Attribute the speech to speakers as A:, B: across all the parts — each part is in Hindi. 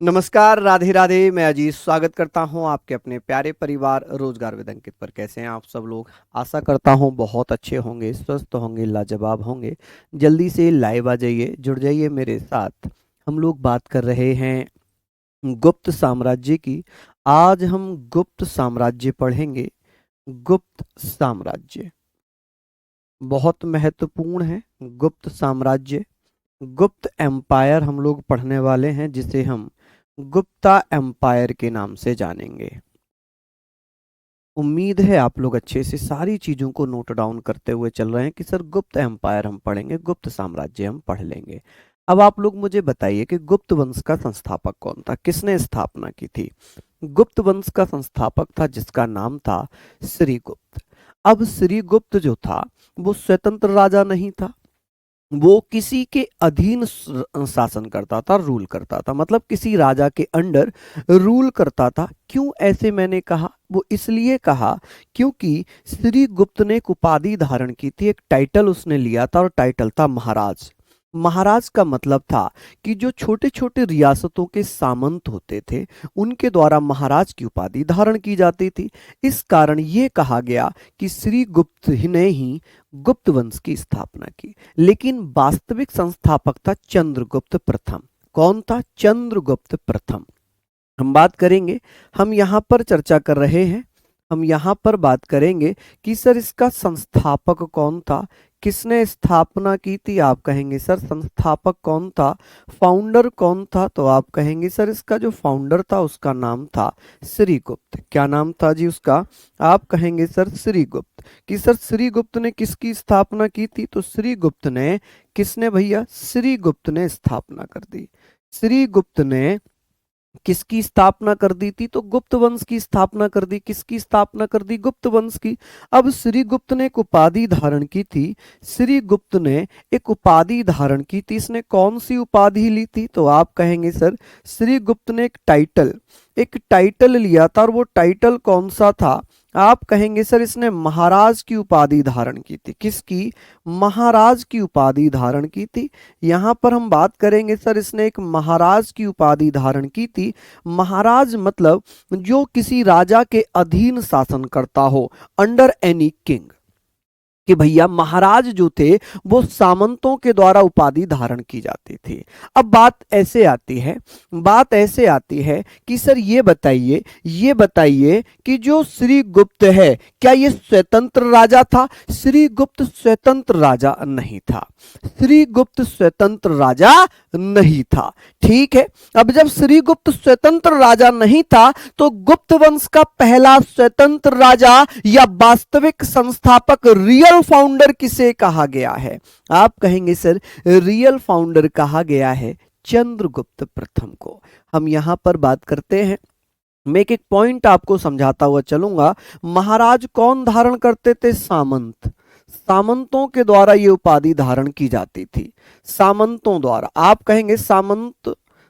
A: नमस्कार, राधे राधे। मैं अजीत स्वागत करता हूं आपके अपने प्यारे परिवार रोजगार विद अंकित पर। कैसे हैं आप सब लोग? आशा करता हूं बहुत अच्छे होंगे, स्वस्थ होंगे, लाजवाब होंगे। जल्दी से लाइव आ जाइए, जुड़ जाइए मेरे साथ। हम लोग बात कर रहे हैं गुप्त साम्राज्य की। आज हम गुप्त साम्राज्य पढ़ेंगे। गुप्त साम्राज्य बहुत महत्वपूर्ण है। गुप्त साम्राज्य, गुप्त एम्पायर हम लोग पढ़ने वाले हैं, जिसे हम गुप्ता एम्पायर के नाम से जानेंगे। उम्मीद है आप लोग अच्छे से सारी चीजों को नोट डाउन करते हुए चल रहे हैं कि सर गुप्त एम्पायर हम पढ़ेंगे, गुप्त साम्राज्य हम पढ़ लेंगे। अब आप लोग मुझे बताइए कि गुप्त वंश का संस्थापक कौन था, किसने स्थापना की थी? गुप्त वंश का संस्थापक था जिसका नाम था श्रीगुप्त। अब श्रीगुप्त जो था वो स्वतंत्र राजा नहीं था, वो किसी के अधीन शासन करता था, रूल करता था, मतलब किसी राजा के अंडर रूल करता था। क्यों ऐसे मैंने कहा? वो इसलिए कहा क्योंकि श्रीगुप्त ने एक उपाधि धारण की थी, एक टाइटल उसने लिया था, और टाइटल था महाराज। महाराज का मतलब था कि जो छोटे छोटे रियासतों के सामंत होते थे उनके द्वारा महाराज की उपाधि धारण की जाती थी। इस कारण ये कहा गया कि श्रीगुप्त ही ने ही गुप्त वंश की स्थापना की। लेकिन वास्तविक संस्थापक था चंद्रगुप्त प्रथम। कौन था? चंद्रगुप्त प्रथम। हम बात करेंगे, हम यहाँ पर चर्चा कर रहे हैं, हम यहाँ पर बात करेंगे कि सर इसका संस्थापक कौन था, किसने स्थापना की थी? आप कहेंगे सर संस्थापक कौन था, फाउंडर कौन था? तो आप कहेंगे सर इसका जो फाउंडर था उसका नाम था श्रीगुप्त। क्या नाम था जी उसका? आप कहेंगे सर श्रीगुप्त। कि सर श्रीगुप्त ने किसकी स्थापना की थी? तो श्रीगुप्त ने, किसने भैया? श्रीगुप्त ने स्थापना कर दी। श्रीगुप्त ने किसकी स्थापना कर दी थी? तो गुप्त वंश की स्थापना कर दी। किसकी स्थापना कर दी? गुप्त वंश की। अब श्रीगुप्त ने एक उपाधि धारण की थी। श्रीगुप्त ने एक उपाधि धारण की थी। इसने कौन सी उपाधि ली थी? तो आप कहेंगे सर श्रीगुप्त ने एक टाइटल लिया था, और वो टाइटल कौन सा था? आप कहेंगे सर इसने महाराज की उपाधि धारण की थी। किसकी? महाराज की उपाधि धारण की थी। यहां पर हम बात करेंगे सर इसने एक महाराज की उपाधि धारण की थी। महाराज मतलब जो किसी राजा के अधीन शासन करता हो, अंडर एनी किंग। कि भैया महाराज जो थे वो सामंतों के द्वारा उपाधि धारण की जाती थी। अब बात ऐसे आती है कि सर ये बताइए कि जो श्रीगुप्त है क्या ये स्वतंत्र राजा था? श्रीगुप्त स्वतंत्र राजा नहीं था। श्रीगुप्त स्वतंत्र राजा नहीं था। ठीक है। अब जब श्रीगुप्त स्वतंत्र राजा नहीं था तो गुप्त वंश का पहला स्वतंत्र राजा या वास्तविक संस्थापक, रियल फाउंडर किसे कहा गया है? आप कहेंगे सर रियल फाउंडर कहा गया है चंद्रगुप्त प्रथम को। हम यहां पर बात करते हैं, मैं एक एक पॉइंट आपको समझाता हुआ चलूंगा। महाराज कौन धारण करते थे? सामंत। सामंतों के द्वारा ये उपाधि धारण की जाती थी। सामंतों द्वारा। आप कहेंगे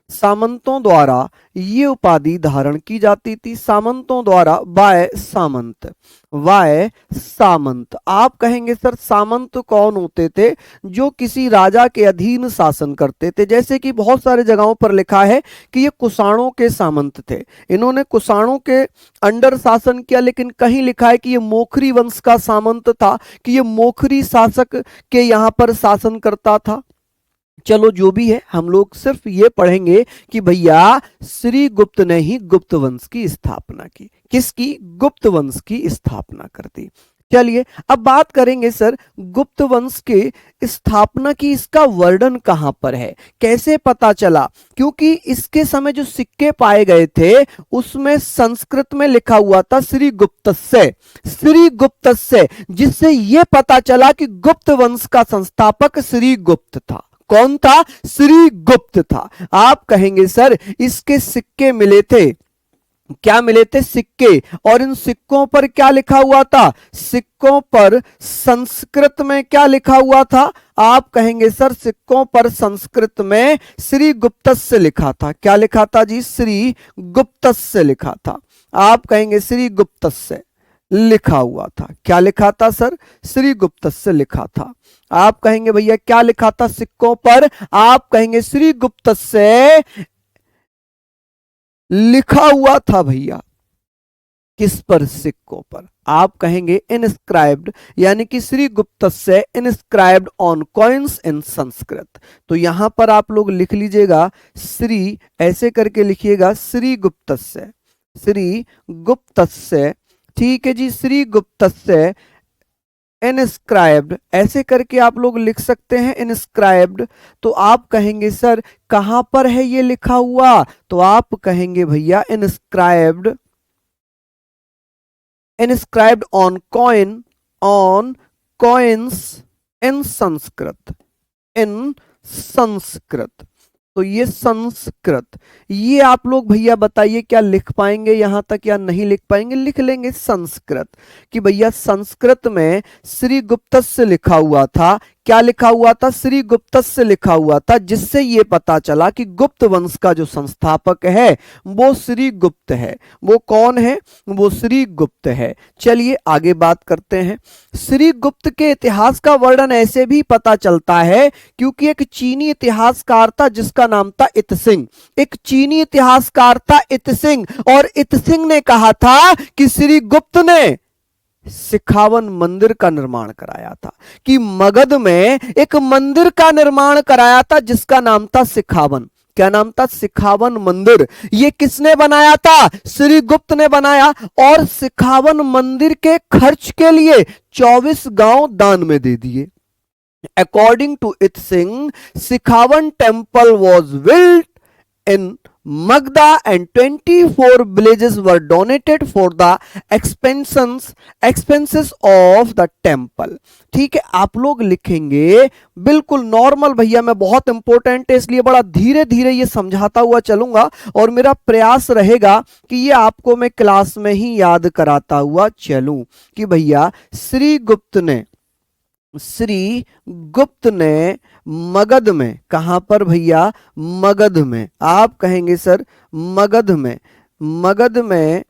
A: सामंतों द्वारा ये उपाधि धारण की जाती थी। सामंतों द्वारा, वाय सामंत। आप कहेंगे सर सामंत कौन होते थे? जो किसी राजा के अधीन शासन करते थे। जैसे कि बहुत सारे जगहों पर लिखा है कि ये कुषाणों के सामंत थे, इन्होंने कुषाणों के अंडर शासन किया। लेकिन कहीं लिखा है कि ये मोखरी वंश का सामंत था, कि ये मोखरी शासक के यहां पर शासन करता था। चलो जो भी है, हम लोग सिर्फ ये पढ़ेंगे कि भैया श्रीगुप्त ने ही गुप्त वंश की स्थापना की। किसकी? गुप्त वंश की स्थापना कर दी। चलिए अब बात करेंगे सर गुप्त वंश के स्थापना की, इसका वर्णन कहां पर है, कैसे पता चला? क्योंकि इसके समय जो सिक्के पाए गए थे उसमें संस्कृत में लिखा हुआ था श्रीगुप्तस्य, जिससे यह पता चला कि गुप्त वंश का संस्थापक श्रीगुप्त था। कौन था? श्रीगुप्त था। आप कहेंगे सर इसके सिक्के मिले थे। क्या मिले थे? सिक्के। और इन सिक्कों पर क्या लिखा हुआ था? सिक्कों पर संस्कृत में क्या लिखा हुआ था? आप कहेंगे सर सिक्कों पर संस्कृत में श्रीगुप्तस्य लिखा था। क्या लिखा था जी? श्रीगुप्तस्य लिखा था। आप कहेंगे श्रीगुप्तस्य लिखा हुआ था। क्या लिखा था सर? श्रीगुप्तस्य लिखा था। आप कहेंगे भैया क्या लिखा था सिक्कों पर? आप कहेंगे श्रीगुप्तस्य लिखा हुआ था भैया, किस पर? सिक्कों पर। आप कहेंगे इनस्क्राइब्ड, यानी कि श्री गुप्तस्य inscribed on coins in Sanskrit. तो यहां पर आप लोग लिख लीजिएगा श्री, ऐसे करके लिखिएगा श्री गुप्तस्य, श्री गुप्तस्य, ठीक है जी, श्री गुप्तस्य इनस्क्राइब्ड, ऐसे करके आप लोग लिख सकते हैं इनस्क्राइब्ड। तो आप कहेंगे सर कहां पर है ये लिखा हुआ? तो आप कहेंगे भैया inscribed, inscribed on coins in Sanskrit, in Sanskrit. तो ये संस्कृत, ये आप लोग भैया बताइए क्या लिख पाएंगे यहां तक या नहीं लिख पाएंगे? लिख लेंगे संस्कृत, कि भैया संस्कृत में श्री गुप्तस्य लिखा हुआ था। क्या लिखा हुआ था? श्री गुप्तस्य लिखा हुआ था, जिससे ये पता चला कि गुप्त वंश का जो संस्थापक है वो श्री गुप्त है। वो कौन है? वो श्री गुप्त है। चलिए आगे बात करते हैं। श्री गुप्त के इतिहास का वर्णन ऐसे भी पता चलता है क्योंकि एक चीनी इतिहासकार था जिसका नाम था इत्सिंग। एक चीनी इतिहासकार था इत्सिंग, और इत्सिंग ने कहा था कि श्री गुप्त ने सिखावन मंदिर का निर्माण कराया था, कि मगध में एक मंदिर का निर्माण कराया था जिसका नाम था सिखावन। क्या नाम था? सिखावन मंदिर। ये किसने बनाया था? श्री गुप्त ने बनाया। और सिखावन मंदिर के खर्च के लिए 24 गांव दान में दे दिए। According to Itsing, Sikhavan temple was built in Magda and 24 villages were donated for the expenses of the temple। ठीक है, आप लोग लिखेंगे बिल्कुल नॉर्मल भैया, मैं बहुत इंपॉर्टेंट है इसलिए बड़ा धीरे धीरे ये समझाता हुआ चलूंगा, और मेरा प्रयास रहेगा कि ये आपको मैं क्लास में ही याद कराता हुआ चलूं कि भैया श्री गुप्त ने मगध में, कहां पर भैया? मगध में। आप कहेंगे सर मगध में, मगध में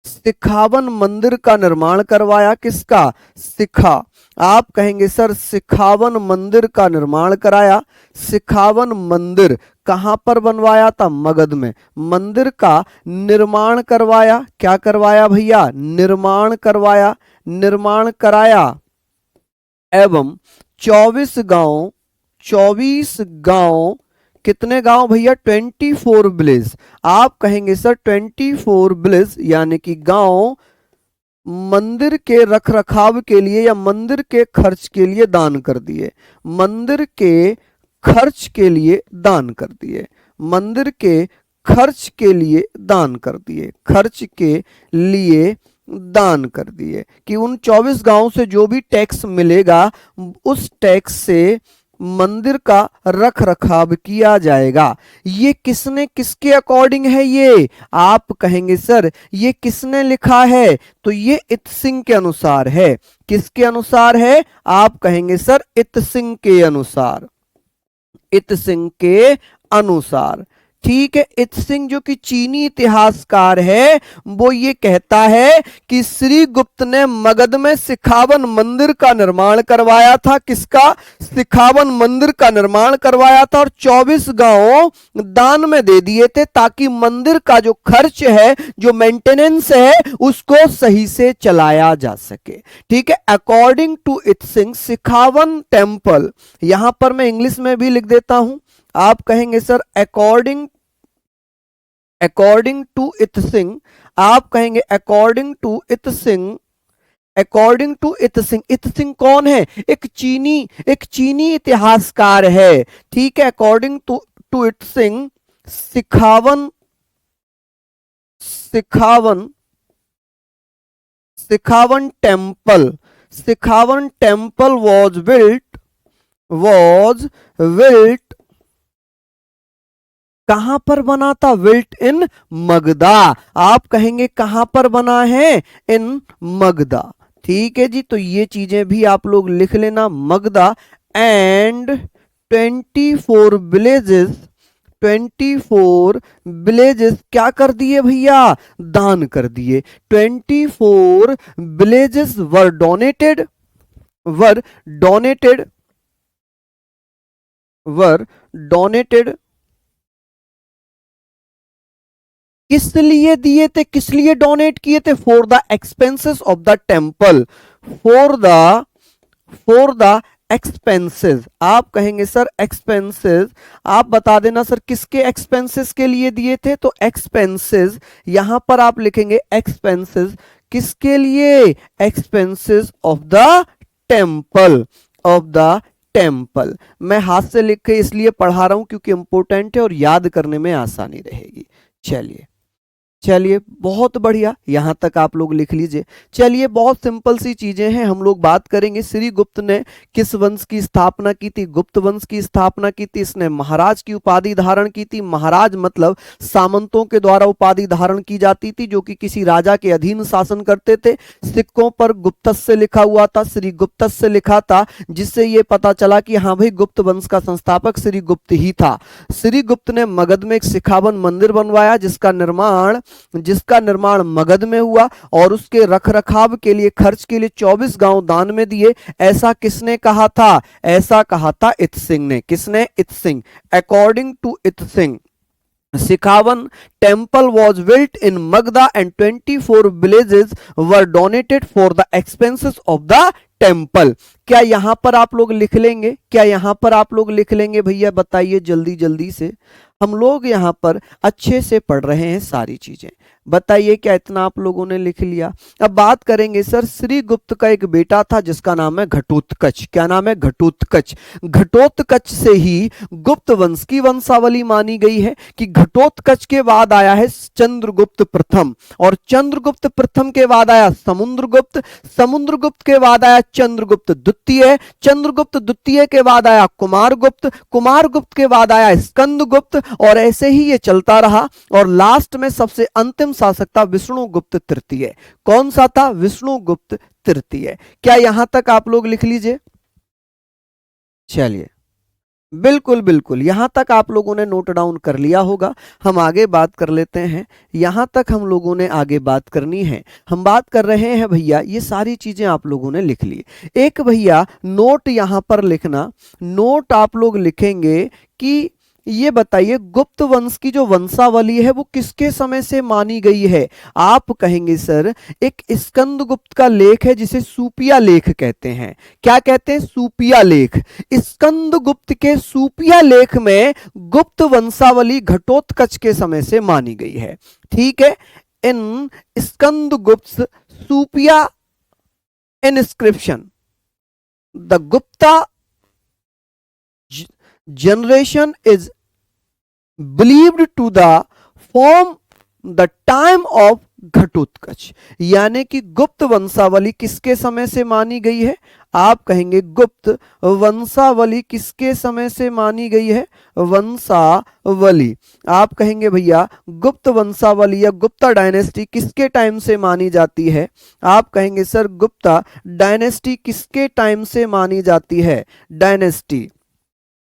A: सिखावन मंदिर का निर्माण करवाया। किसका? सिखा। आप कहेंगे सर सिखावन मंदिर का निर्माण कराया। सिखावन मंदिर कहां पर बनवाया था? मगध में। मंदिर का निर्माण करवाया। क्या करवाया भैया? निर्माण करवाया, निर्माण कराया। एवं 24 गांव, कितने गांव भैया? 24 विलेज। आप कहेंगे सर 24 विलेज यानी कि गांव मंदिर के रख रखाव के लिए या मंदिर के खर्च के लिए दान कर दिए। मंदिर के खर्च के लिए दान कर दिए। मंदिर के खर्च के लिए दान कर दिए। खर्च के लिए दान कर दिए, कि उन 24 गांवों से जो भी टैक्स मिलेगा उस टैक्स से मंदिर का रख रखाव किया जाएगा। ये किसने, किसके अकॉर्डिंग है ये? आप कहेंगे सर ये किसने लिखा है? तो ये इत्सिंग के अनुसार है। किसके अनुसार है? आप कहेंगे सर इत्सिंग के अनुसार, इत्सिंग के अनुसार। ठीक है, इत्सिंग जो कि चीनी इतिहासकार है वो ये कहता है कि श्री गुप्त ने मगध में सिखावन मंदिर का निर्माण करवाया था। किसका? सिखावन मंदिर का निर्माण करवाया था, और 24 गांव दान में दे दिए थे ताकि मंदिर का जो खर्च है, जो मेंटेनेंस है, उसको सही से चलाया जा सके। ठीक है, अकॉर्डिंग टू इत्सिंग सिखावन टेम्पल, यहां पर मैं इंग्लिश में भी लिख देता हूं। आप कहेंगे सर अकॉर्डिंग टू इत्सिंग, आप कहेंगे according to Itsing, according to Itsing. Itsing कौन है? एक चीनी इतिहासकार है। ठीक है, अकॉर्डिंग टू इत्सिंग सिखावन सिखावन सिखावन टेम्पल वॉज बिल्ट कहां पर बना था? Built in Magadha. आप कहेंगे कहां पर बना है? इन मगधा। ठीक है जी, तो ये चीजें भी आप लोग लिख लेना, मगधा। एंड 24 विलेजेस, 24 विलेजेस क्या कर दिए भैया? दान कर दिए। 24 विलेजेस वर डोनेटेड, वर डोनेटेड, वर डोनेटेड किस लिए दिए थे, किस लिए डोनेट किए थे? For the expenses of the temple, for the expenses. आप कहेंगे सर एक्सपेंसेस, आप बता देना सर किसके एक्सपेंसेस के लिए दिए थे? तो एक्सपेंसेस, यहां पर आप लिखेंगे एक्सपेंसेस किसके लिए? Expenses of the temple, of the temple. मैं हाथ से लिख के इसलिए पढ़ा रहा हूं क्योंकि इंपॉर्टेंट है और याद करने में आसानी रहेगी। चलिए चलिए, बहुत बढ़िया, यहां तक आप लोग लिख लीजिए। चलिए, बहुत सिंपल सी चीजें हैं, हम लोग बात करेंगे श्री गुप्त ने किस वंश की स्थापना की थी? गुप्त वंश की स्थापना की थी। इसने महाराज की उपाधि धारण की थी। महाराज मतलब सामंतों के द्वारा उपाधि धारण की जाती थी, जो कि किसी राजा के अधीन शासन करते थे। सिक्कों पर गुप्तस्य लिखा हुआ था, श्री गुप्तस्य लिखा था, जिससे यह पता चला कि हाँ भाई, गुप्त वंश का संस्थापक श्री गुप्त ही था। श्री गुप्त ने मगध में एक शिखावन मंदिर बनवाया, जिसका निर्माण मगध में हुआ, और उसके रखरखाव के लिए, खर्च के लिए 24 गांव दान में दिए। ऐसा किसने कहा था? ऐसा कहा था इत सिंह ने। किसने? इत सिंह। अकॉर्डिंग टू इत Singh, Sikhavan temple was built in Magda and 24 villages were donated for the expenses of the temple. क्या यहां पर आप लोग लिख लेंगे? क्या यहां पर आप लोग लिख लेंगे भैया? बताइए जल्दी जल्दी से, हम लोग यहां पर अच्छे से पढ़ रहे हैं सारी चीजें। बताइए क्या इतना आप लोगों ने लिख लिया? अब बात करेंगे सर, श्री गुप्त का एक बेटा था जिसका नाम है घटोत्कच। क्या नाम है? घटोत्कच। घटोत्कच से ही गुप्त वंश की वंशावली मानी गई है कि घटोत्कच के बाद आया है चंद्रगुप्त प्रथम, और चंद्रगुप्त प्रथम के बाद आया समुद्रगुप्त, समुद्रगुप्त के बाद आया चंद्रगुप्त द्वितीय, चंद्रगुप्त द्वितीय के बाद आया कुमारगुप्त, कुमारगुप्त के बाद आया स्कंदगुप्त, और ऐसे ही ये चलता रहा। और लास्ट में सबसे अंतिम शासक था विष्णुगुप्त तृतीय। कौन सा था? विष्णुगुप्त तृतीय। क्या यहां तक आप लोग लिख लीजिए? चलिए, बिल्कुल बिल्कुल, यहां तक आप लोगों ने नोट डाउन कर लिया होगा। हम आगे बात कर लेते हैं। यहां तक हम लोगों ने आगे बात करनी है। हम बात कर रहे हैं भैया, ये सारी चीजें आप लोगों ने लिख ली। एक भैया नोट यहां पर लिखना, नोट आप लोग लिखेंगे कि ये बताइए गुप्त वंश की जो वंशावली है वो किसके समय से मानी गई है? आप कहेंगे सर एक स्कंदगुप्त का लेख है जिसे सूपिया लेख कहते हैं। क्या कहते हैं? सूपिया लेख। स्कंदगुप्त के सूपिया लेख में गुप्त वंशावली घटोत्कच के समय से मानी गई है। ठीक है, in Skandagupta Supiya inscription the Gupta generation is believed to the form the time of Ghatotkacha. यानी कि गुप्त वंशावली किसके समय से मानी गई है? आप कहेंगे गुप्त वंशावली किसके समय से मानी गई है? वंशावली, आप कहेंगे भैया गुप्त वंशावली या गुप्ता डायनेस्टी किसके टाइम से मानी जाती है? आप कहेंगे सर गुप्ता डायनेस्टी किसके टाइम से मानी जाती है? डायनेस्टी,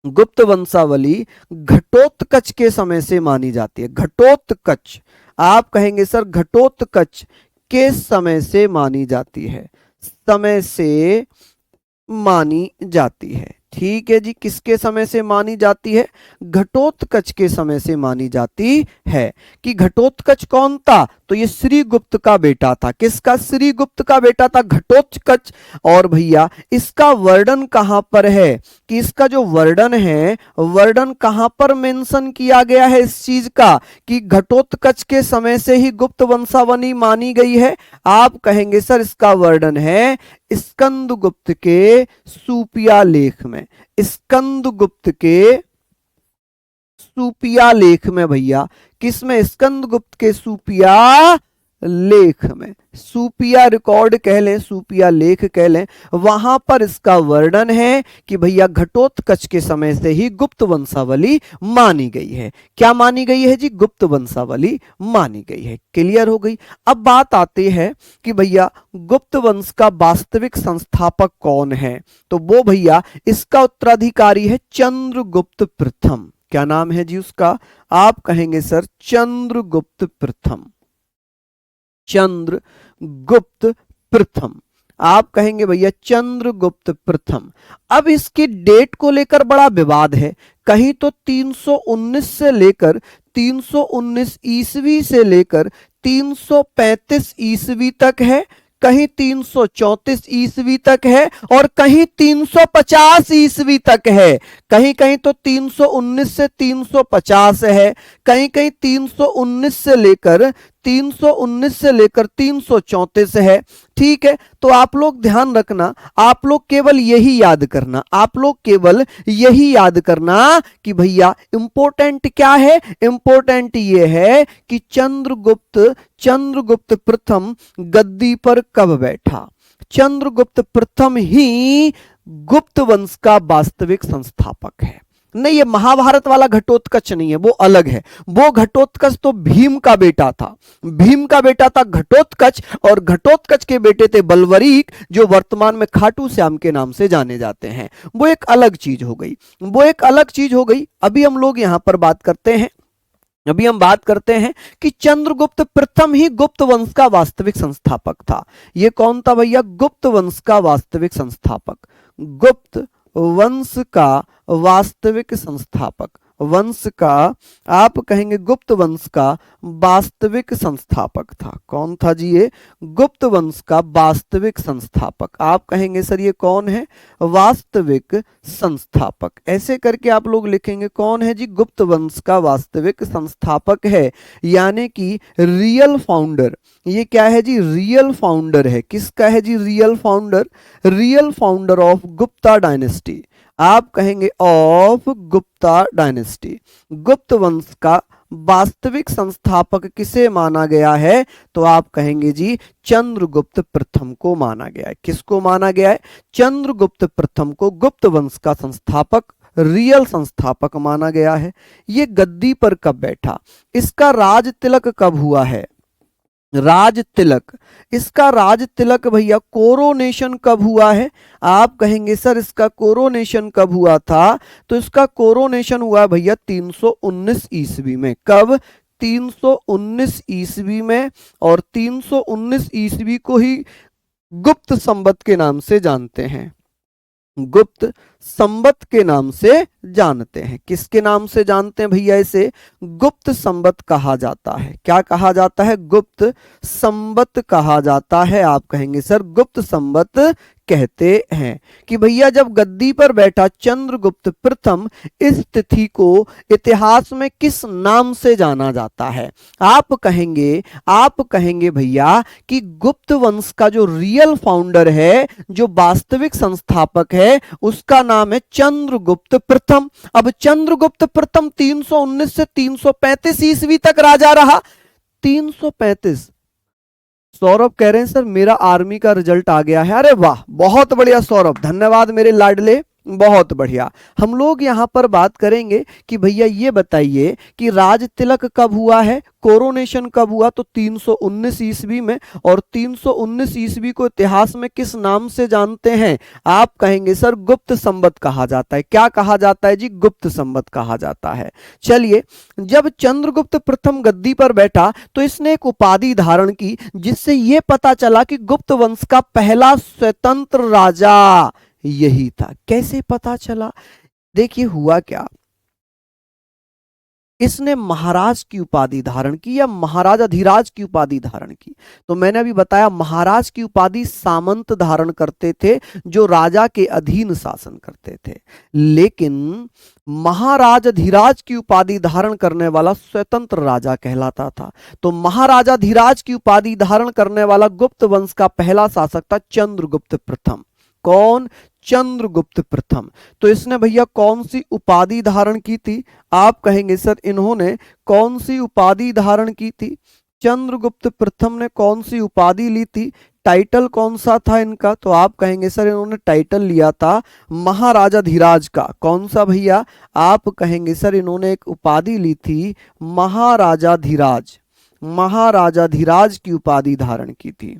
A: गुप्त वंशावली घटोत्कच के समय से मानी जाती है। घटोत्कच, आप कहेंगे सर घटोत्कच के समय से मानी जाती है, समय से मानी जाती है। ठीक है जी, किसके समय से मानी जाती है? घटोत्कच के समय से मानी जाती है। कि घटोत्कच कौन था? तो ये श्रीगुप्त का बेटा था। किसका? श्रीगुप्त का बेटा था घटोत्कच। और भैया इसका वर्णन कहां पर है? कि इसका जो वर्णन है, वर्णन कहां पर मेंशन किया गया है इस चीज का कि घटोत्कच के समय से ही गुप्त वंशावली मानी गई है? आप कहेंगे सर इसका वर्णन है स्कंदगुप्त के सूपिया लेख में। स्कंदगुप्त के सूपिया लेख में भैया, किसमें? स्कंदगुप्त के सूपिया लेख में। सूपिया रिकॉर्ड कह लें, सूपिया लेख कह लें, वहां पर इसका वर्णन है कि भैया घटोत्कच के समय से ही गुप्त वंशावली मानी गई है। क्या मानी गई है जी? गुप्त वंशावली मानी गई है। क्लियर हो गई? अब बात आती है कि भैया गुप्त वंश का वास्तविक संस्थापक कौन है? तो वो भैया इसका उत्तराधिकारी है चंद्रगुप्त प्रथम। क्या नाम है जी उसका? आप कहेंगे सर चंद्रगुप्त प्रथम। चंद्रगुप्त प्रथम, आप कहेंगे भैया चंद्रगुप्त प्रथम। अब इसकी डेट को लेकर बड़ा विवाद है। कहीं तो 319 से लेकर 319 ईस्वी से लेकर 335 ईस्वी तक है, कहीं 334 ईस्वी तक है और कहीं 350 ईस्वी तक है। कहीं कहीं तो 319 से 350 है, कहीं कहीं 319 से लेकर 334 है। ठीक है, तो आप लोग ध्यान रखना, आप लोग केवल यही याद करना, आप लोग केवल यही याद करना कि भैया इंपॉर्टेंट क्या है, इंपॉर्टेंट ये है कि चंद्रगुप्त प्रथम गद्दी पर कब बैठा। चंद्रगुप्त प्रथम ही गुप्त वंश का वास्तविक संस्थापक है। नहीं, ये महाभारत वाला घटोत्कच नहीं है, वो अलग है। वो घटोत्कच तो भीम का बेटा था, भीम का बेटा था घटोत्कच, और घटोत्कच के बेटे थे बलवरीक, जो वर्तमान में खाटू श्याम के नाम से जाने जाते हैं। वो एक अलग चीज हो गई, वो एक अलग चीज हो गई। अभी हम लोग यहां पर बात करते हैं, अभी हम बात करते हैं कि चंद्रगुप्त प्रथम ही गुप्त वंश का वास्तविक संस्थापक था। ये कौन था भैया? गुप्त वंश का वास्तविक संस्थापक, गुप्त वंश का वास्तविक संस्थापक, वंश का, आप कहेंगे गुप्त वंश का वास्तविक संस्थापक था। कौन था जी? ये गुप्त वंश का वास्तविक संस्थापक। आप कहेंगे सर ये कौन है? वास्तविक संस्थापक। ऐसे करके आप लोग लिखेंगे कौन है जी? गुप्त वंश का वास्तविक संस्थापक है, यानी कि रियल फाउंडर। ये क्या है जी? रियल फाउंडर है। किसका है जी? Real founder, real founder of Gupta dynasty. आप कहेंगे ऑफ गुप्ता डायनेस्टी। गुप्त वंश का वास्तविक संस्थापक किसे माना गया है? तो आप कहेंगे जी चंद्रगुप्त प्रथम को माना गया है। किसको माना गया है? चंद्रगुप्त प्रथम को गुप्त वंश का संस्थापक, रियल संस्थापक माना गया है। ये गद्दी पर कब बैठा? इसका राज तिलक कब हुआ है? राज तिलक, इसका राज तिलक भैया कोरोनेशन कब हुआ है? आप कहेंगे सर इसका कोरोनेशन कब हुआ था? तो इसका कोरोनेशन हुआ भैया 319 ईस्वी में। कब? 319 ईस्वी में, और 319 ईस्वी को ही गुप्त संवत के नाम से जानते हैं, गुप्त संवत के नाम से जानते हैं। किसके नाम से जानते हैं भैया? इसे गुप्त संवत कहा जाता है। क्या कहा जाता है? गुप्त संवत कहा जाता है। आप कहेंगे सर गुप्त संवत कहते हैं कि भैया जब गद्दी पर बैठा चंद्रगुप्त प्रथम, इस तिथि को इतिहास में किस नाम से जाना जाता है? आप कहेंगे भैया कि गुप्त वंश का जो रियल फाउंडर है, जो वास्तविक संस्थापक है, उसका नाम है चंद्रगुप्त प्रथम। अब चंद्रगुप्त प्रथम 319 से 335 ईस्वी तक राजा रहा। 335। सौरभ कह रहे हैं सर मेरा आर्मी का रिजल्ट आ गया है। अरे वाह, बहुत बढ़िया सौरभ, धन्यवाद मेरे लाडले, बहुत बढ़िया। हम लोग यहां पर बात करेंगे कि भैया ये बताइए कि राज तिलक कब हुआ है, कोरोनेशन कब हुआ? तो 319 ईस्वी में, और 319 ईस्वी को इतिहास में किस नाम से जानते हैं? आप कहेंगे सर गुप्त संवत कहा जाता है। क्या कहा जाता है जी? गुप्त संवत कहा जाता है। चलिए, जब चंद्रगुप्त प्रथम गद्दी पर बैठा तो इसने एक उपाधि धारण की, जिससे यह पता चला कि गुप्त वंश का पहला स्वतंत्र राजा यही था। कैसे पता चला? देखिए हुआ क्या, इसने महाराज की उपाधि धारण की, या महाराजाधिराज की उपाधि धारण की। तो मैंने अभी बताया महाराज की उपाधि सामंत धारण करते थे, जो राजा के अधीन शासन करते थे, लेकिन महाराजाधिराज की उपाधि धारण करने वाला स्वतंत्र राजा कहलाता था। तो महाराजाधिराज की उपाधि धारण करने वाला गुप्त वंश का पहला शासक था चंद्रगुप्त प्रथम। कौन? चंद्रगुप्त प्रथम। तो इसने भैया कौन सी उपाधि धारण की थी? आप कहेंगे सर इन्होंने कौन सी उपाधि धारण की थी? चंद्रगुप्त प्रथम ने कौन सी उपाधि ली थी? टाइटल कौन सा था इनका? तो आप कहेंगे सर इन्होंने टाइटल लिया था महाराजाधिराज का। कौन सा भैया? आप कहेंगे सर इन्होंने एक उपाधि ली थी महाराजाधिराज, महाराजाधिराज की उपाधि धारण की थी,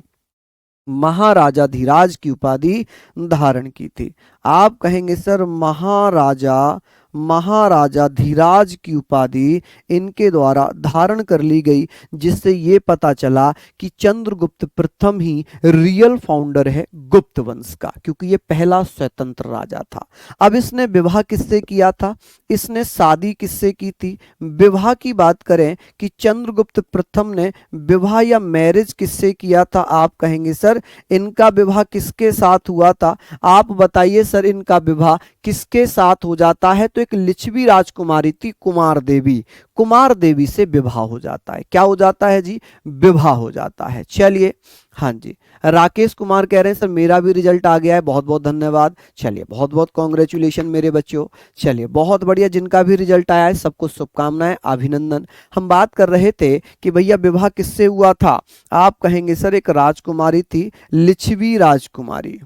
A: महाराजाधिराज की उपाधि धारण की थी। आप कहेंगे सर महाराजा महाराजा धीराज की उपाधि इनके द्वारा धारण कर ली गई, जिससे ये पता चला कि चंद्रगुप्त प्रथम ही रियल फाउंडर है गुप्त वंश का, क्योंकि ये पहला स्वतंत्र राजा था। अब इसने विवाह किससे किया था, इसने शादी किससे की थी। विवाह की बात करें कि चंद्रगुप्त प्रथम ने विवाह या मैरिज किससे किया था, आप कहेंगे सर इनका विवाह किसके साथ हुआ था, आप बताइए सर इनका विवाह किसके साथ हो जाता है। तो एक लिच्छवी राजकुमारी थी कुमार देवी, कुमार देवी से विवाह हो जाता है। क्या हो जाता है जी, विवाह हो जाता है। चलिए, हाँ जी, राकेश कुमार कह रहे हैं सर मेरा भी रिजल्ट आ गया है, बहुत बहुत धन्यवाद। चलिए, बहुत बहुत कॉन्ग्रेचुलेशन मेरे बच्चों। चलिए, बहुत बढ़िया, जिनका भी रिजल्ट आया है सबको शुभकामनाएं, अभिनंदन। हम बात कर रहे थे कि भैया विवाह किससे हुआ था, आप कहेंगे सर एक राजकुमारी थी लिच्छवी राजकुमारी।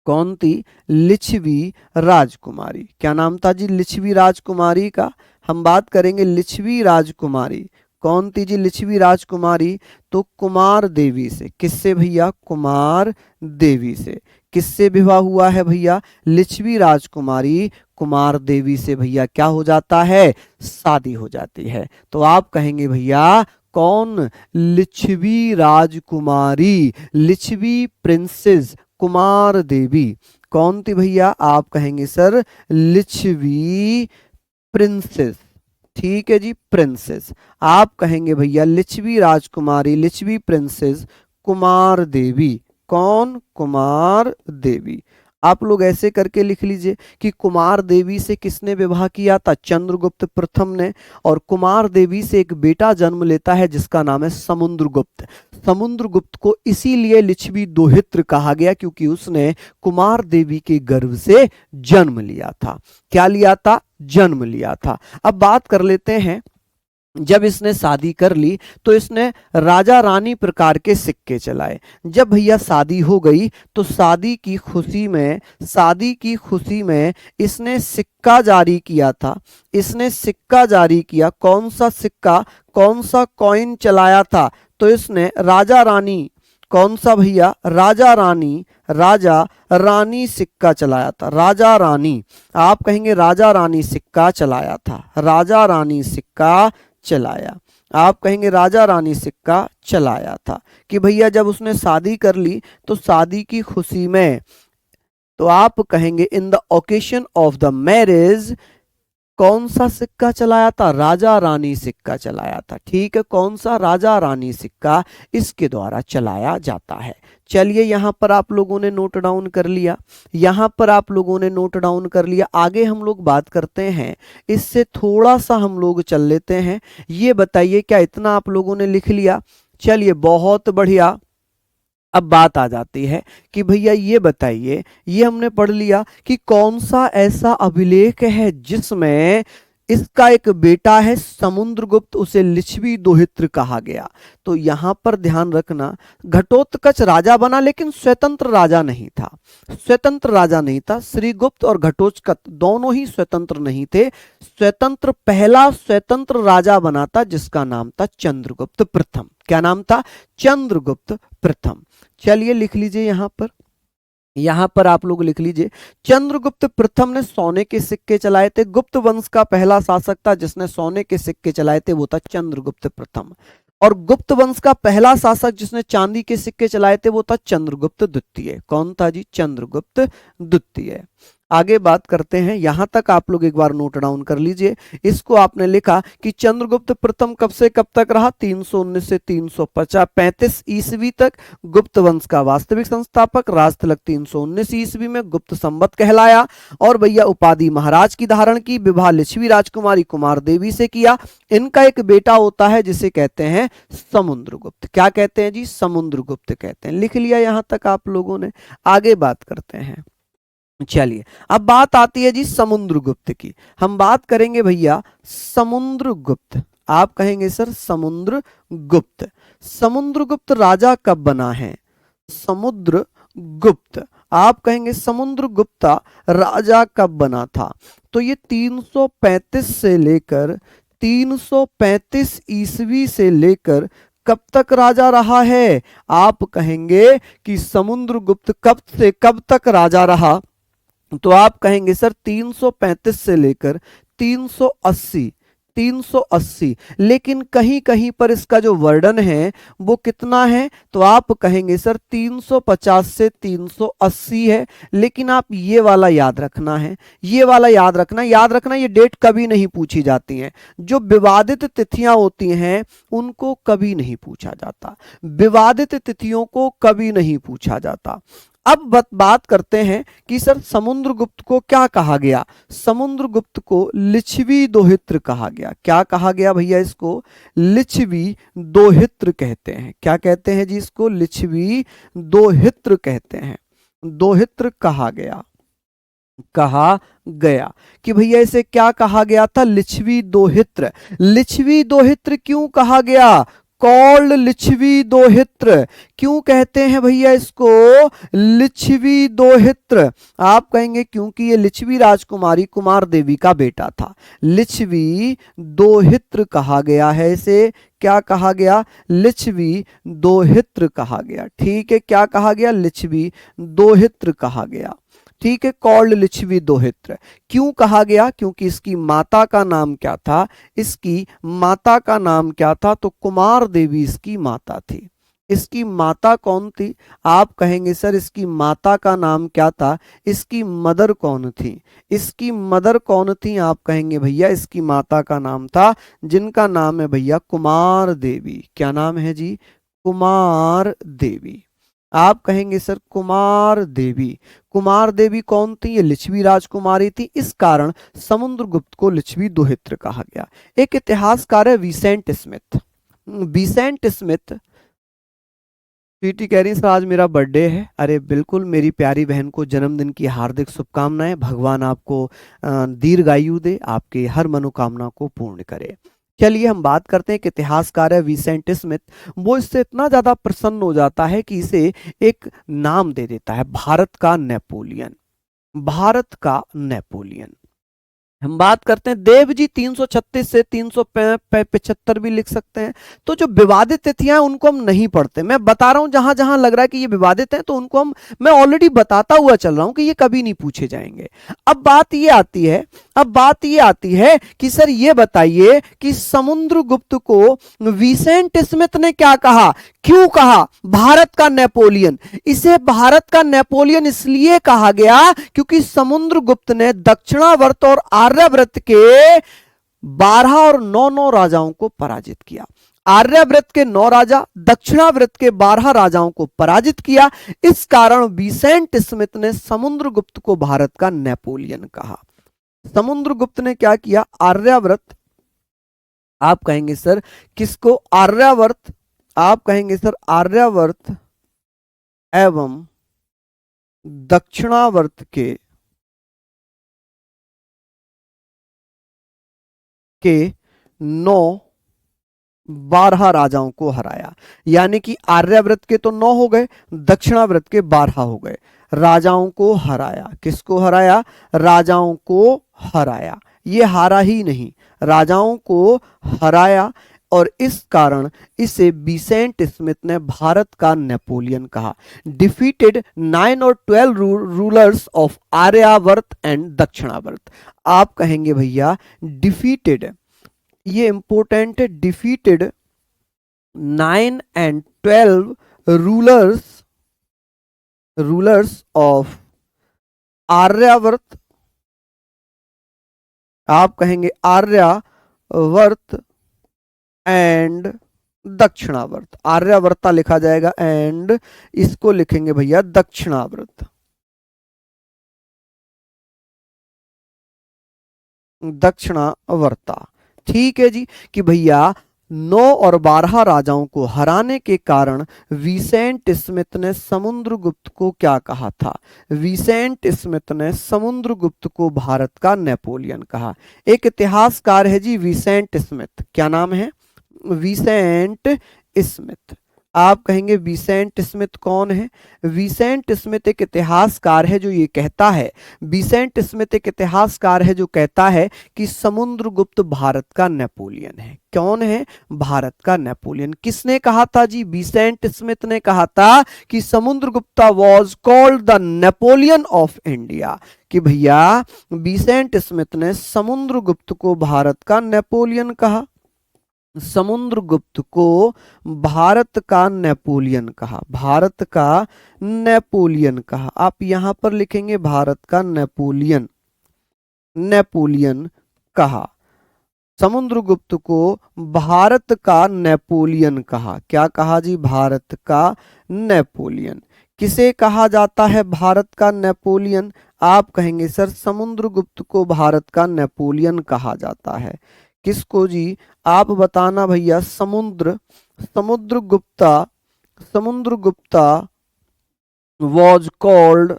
A: कौन थी, लिच्छवी राजकुमारी। क्या नाम था जी लिच्छवी राजकुमारी का, हम बात करेंगे लिच्छवी राजकुमारी। कौन थी जी लिच्छवी राजकुमारी, तो कुमार देवी से। किससे भैया, कुमार देवी से। किससे विवाह हुआ है भैया, लिच्छवी राजकुमारी कुमार देवी से भैया क्या हो जाता है, शादी हो जाती है। तो आप कहेंगे भैया कौन, लिच्छवी राजकुमारी, लिच्छवी प्रिंसेस कुमार देवी। कौन थी भैया, आप कहेंगे सर लिच्छवी प्रिंसेस। ठीक है जी, प्रिंसेस। आप कहेंगे भैया लिच्छवी राजकुमारी, लिच्छवी प्रिंसेस कुमार देवी। कौन, कुमार देवी। आप लोग ऐसे करके लिख लीजिए कि कुमार देवी से किसने विवाह किया था, चंद्रगुप्त प्रथम ने। और कुमार देवी से एक बेटा जन्म लेता है जिसका नाम है समुद्रगुप्त। समुद्रगुप्त को इसीलिए लिच्छवी दोहित्र कहा गया क्योंकि उसने कुमार देवी के गर्भ से जन्म लिया था। क्या लिया था, जन्म लिया था। अब बात कर लेते हैं, जब इसने शादी कर ली तो इसने राजा रानी प्रकार के सिक्के चलाए। जब भैया शादी हो गई तो शादी की खुशी में इसने सिक्का जारी किया था। इसने सिक्का जारी किया, कौन सा सिक्का, कौन सा कॉइन चलाया था, तो इसने राजा रानी, कौन सा भैया, राजा रानी सिक्का चलाया था। राजा रानी, आप कहेंगे राजा रानी सिक्का चलाया था, राजा रानी सिक्का चलाया। आप कहेंगे राजा रानी सिक्का चलाया था कि भैया जब उसने शादी कर ली तो शादी की खुशी में, तो आप कहेंगे in the occasion of the marriage कौन सा सिक्का चलाया था, राजा रानी सिक्का चलाया था। ठीक है, कौन सा, राजा रानी सिक्का इसके द्वारा चलाया जाता है। चलिए, यहां पर आप लोगों ने नोट डाउन कर लिया, यहां पर आप लोगों ने नोट डाउन कर लिया। आगे हम लोग बात करते हैं, इससे थोड़ा सा हम लोग चल लेते हैं। ये बताइए क्या इतना आप लोगों ने लिख लिया, चलिए बहुत बढ़िया। अब बात आ जाती है कि भैया ये बताइए, ये हमने पढ़ लिया कि कौन सा ऐसा अभिलेख है जिसमें इसका एक बेटा है समुद्रगुप्त, उसे लिच्छवी दोहित्र कहा गया। तो यहां पर ध्यान रखना, घटोत्कच राजा बना लेकिन स्वतंत्र राजा नहीं था, स्वतंत्र राजा नहीं था। श्रीगुप्त और घटोत्कच दोनों ही स्वतंत्र नहीं थे। स्वतंत्र, पहला स्वतंत्र राजा बना था जिसका नाम था चंद्रगुप्त प्रथम। क्या नाम था, चंद्रगुप्त प्रथम। चलिए लिख लीजिए यहां पर आप लोग लिख लीजिए, चंद्रगुप्त प्रथम ने सोने के सिक्के चलाए थे। गुप्त वंश का पहला शासक था जिसने सोने के सिक्के चलाए थे, वो था चंद्रगुप्त प्रथम। और गुप्त वंश का पहला शासक जिसने चांदी के सिक्के चलाए थे वो था चंद्रगुप्त द्वितीय। कौन था जी, चंद्रगुप्त द्वितीय। आगे बात करते हैं, यहां तक आप लोग एक बार नोट डाउन कर लीजिए। इसको आपने लिखा कि चंद्रगुप्त प्रथम कब से कब तक रहा, 319 से 335 ईस्वी तक गुप्त वंश का वास्तविक संस्थापक। राज तिलक 319 ईस्वी में गुप्त संवत कहलाया। और भैया उपाधि महाराज की धारण की, विवाह लिच्छवी राजकुमारी कुमार देवी से किया। इनका एक बेटा होता है जिसे कहते हैं समुद्रगुप्त। क्या कहते हैं जी, समुद्रगुप्त कहते हैं। लिख लिया यहां तक आप लोगों ने। आगे बात करते हैं, चलिए अब बात आती है जी समुद्रगुप्त की। हम बात करेंगे भैया समुद्रगुप्त। आप कहेंगे सर समुद्रगुप्त, समुद्रगुप्त राजा कब बना है, समुद्रगुप्त। आप कहेंगे समुद्रगुप्ता राजा कब बना था, तो ये 335 से लेकर 335 ईस्वी से लेकर कब तक राजा रहा है। आप कहेंगे कि समुद्रगुप्त कब से कब तक राजा रहा, तो आप कहेंगे सर 335 से लेकर 380, 380, लेकिन कहीं कहीं पर इसका जो वर्णन है वो कितना है, तो आप कहेंगे सर 350 से 380 है। लेकिन आप ये वाला याद रखना है, ये वाला याद रखना, ये डेट कभी नहीं पूछी जाती है। जो विवादित तिथियां होती हैं उनको कभी नहीं पूछा जाता, विवादित तिथियों को कभी नहीं पूछा जाता। अब बात करते हैं कि सर समुद्रगुप्त को क्या कहा गया। समुद्रगुप्त को लिच्छवी दोहित्र कहा गया। क्या कहा गया भैया इसको? लिच्छवी दोहित्र कहते हैं। क्या कहते हैं जी इसको? लिच्छवी दोहित्र कहते हैं। दोहित्र कहा गया, कहा गया कि भैया इसे क्या कहा गया था? लिच्छवी दोहित्र। लिच्छवी दोहित्र क्यों कहा गया? कॉल्ड लिच्छवी दोहित्र। क्यों कहते हैं भैया इसको लिच्छवी दोहित्र? आप कहेंगे क्योंकि ये लिच्छवी राजकुमारी कुमार देवी का बेटा था। लिच्छवी दोहित्र कहा गया है इसे। क्या कहा गया? लिच्छवी दोहित्र कहा गया। ठीक है, क्या कहा गया? लिच्छवी दोहित्र कहा गया। ठीक है, कॉल्ड लिच्छवी दोहित्र। क्यों कहा गया? क्योंकि इसकी माता का नाम क्या था? इसकी माता का नाम क्या था? तो कुमार देवी इसकी माता थी। इसकी माता कौन थी? आप कहेंगे सर इसकी माता का नाम क्या था? इसकी मदर कौन थी? इसकी मदर कौन थी? आप कहेंगे भैया इसकी माता का नाम था, जिनका नाम है भैया कुमार देवी। क्या नाम है जी? कुमार देवी। आप कहेंगे सर कुमार देवी। कुमार देवी कौन थी? ये लिच्छवी राजकुमारी थी। इस कारण समुद्रगुप्त को लिच्छवी दोहित्र कहा गया। एक इतिहासकार है Vincent Smith. Vincent Smith. Sweety कह रही सर आज मेरा बर्थडे है। अरे बिल्कुल, मेरी प्यारी बहन को जन्मदिन की हार्दिक शुभकामनाएं। भगवान आपको दीर्घायु दे, आपके हर मनोकामना को पूर्ण करे। चलिए हम बात करते हैं कि इतिहासकार है विसेंट स्मिथ। वो इससे इतना ज्यादा प्रसन्न हो जाता है कि इसे एक नाम दे देता है, भारत का नेपोलियन। भारत का नेपोलियन। हम बात करते हैं देव जी 336 से 375 भी लिख सकते हैं। तो जो विवादित तिथियां हैं उनको हम नहीं पढ़ते। मैं बता रहा हूं जहां जहां लग रहा है कि ये विवादित है तो उनको मैं ऑलरेडी बताता हुआ चल रहा हूं कि ये कभी नहीं पूछे जाएंगे। अब बात ये आती है कि सर ये बताइए कि समुद्रगुप्त को विसेंट स्मिथ ने क्या कहा? क्यों कहा भारत का नेपोलियन? इसे भारत का नेपोलियन इसलिए कहा गया क्योंकि समुद्रगुप्त ने दक्षिणावर्त और आर्यावर्त के 12 और 9 राजाओं को पराजित किया। आर्यावर्त के 9 राजा, दक्षिणावर्त के 12 राजाओं को पराजित किया। इस कारण विसेंट स्मिथ ने समुद्रगुप्त को भारत का नेपोलियन कहा। समुद्रगुप्त ने क्या किया? आर्यावर्त, आप कहेंगे सर किसको? आर्यावर्त। आप कहेंगे सर आर्यावर्त एवं दक्षिणावर्त के 9-12 राजाओं को हराया। यानी कि आर्यावर्त के तो 9 हो गए, दक्षिणावर्त के 12 हो गए। राजाओं को हराया। किसको हराया? राजाओं को हराया। ये हारा ही नहीं, राजाओं को हराया। और इस कारण इसे विसेंट स्मिथ ने भारत का नेपोलियन कहा। डिफीटेड 9 और 12 रूलर्स ऑफ आर्यावर्त एंड दक्षिणावर्त। आप कहेंगे भैया डिफीटेड, ये इंपॉर्टेंट है, defeated 9 and 12 rulers of Aryavarta. आप कहेंगे आर्यावर्त एंड दक्षिणावर्त। आर्यावर्ता लिखा जाएगा एंड इसको लिखेंगे भैया दक्षिणावर्त। दक्षिणावर्ता। ठीक है जी, कि भैया 9 और 12 राजाओं को हराने के कारण विसेंट स्मिथ ने समुद्रगुप्त को क्या कहा था? विसेंट स्मिथ ने समुद्रगुप्त को भारत का नेपोलियन कहा। एक इतिहासकार है जी विसेंट स्मिथ। क्या नाम है? Vincent Smith. आप कहेंगे विसेंट स्मिथ कौन है? विसेंट स्मिथ एक इतिहासकार है जो ये कहता है, विसेंट स्मिथ एक इतिहासकार है जो कहता है कि समुद्रगुप्त भारत का नेपोलियन है। कौन है? भारत का नेपोलियन। किसने कहा था जी? विसेंट स्मिथ ने कहा था कि Samudragupta was called the Napoleon of India. कि भैया विसेंट स्मिथ ने समुद्रगुप्त को भारत का नेपोलियन कहा, समुद्रगुप्त को भारत का नेपोलियन कहा, भारत का नेपोलियन कहा। आप यहां पर लिखेंगे भारत का नेपोलियन, नेपोलियन कहा। समुद्रगुप्त को भारत का नेपोलियन कहा। क्या कहा जी? भारत का नेपोलियन। किसे कहा जाता है भारत का नेपोलियन? आप कहेंगे सर समुद्रगुप्त को भारत का नेपोलियन कहा जाता है। किसको जी? आप बताना भैया। Samudragupta, Samudragupta was called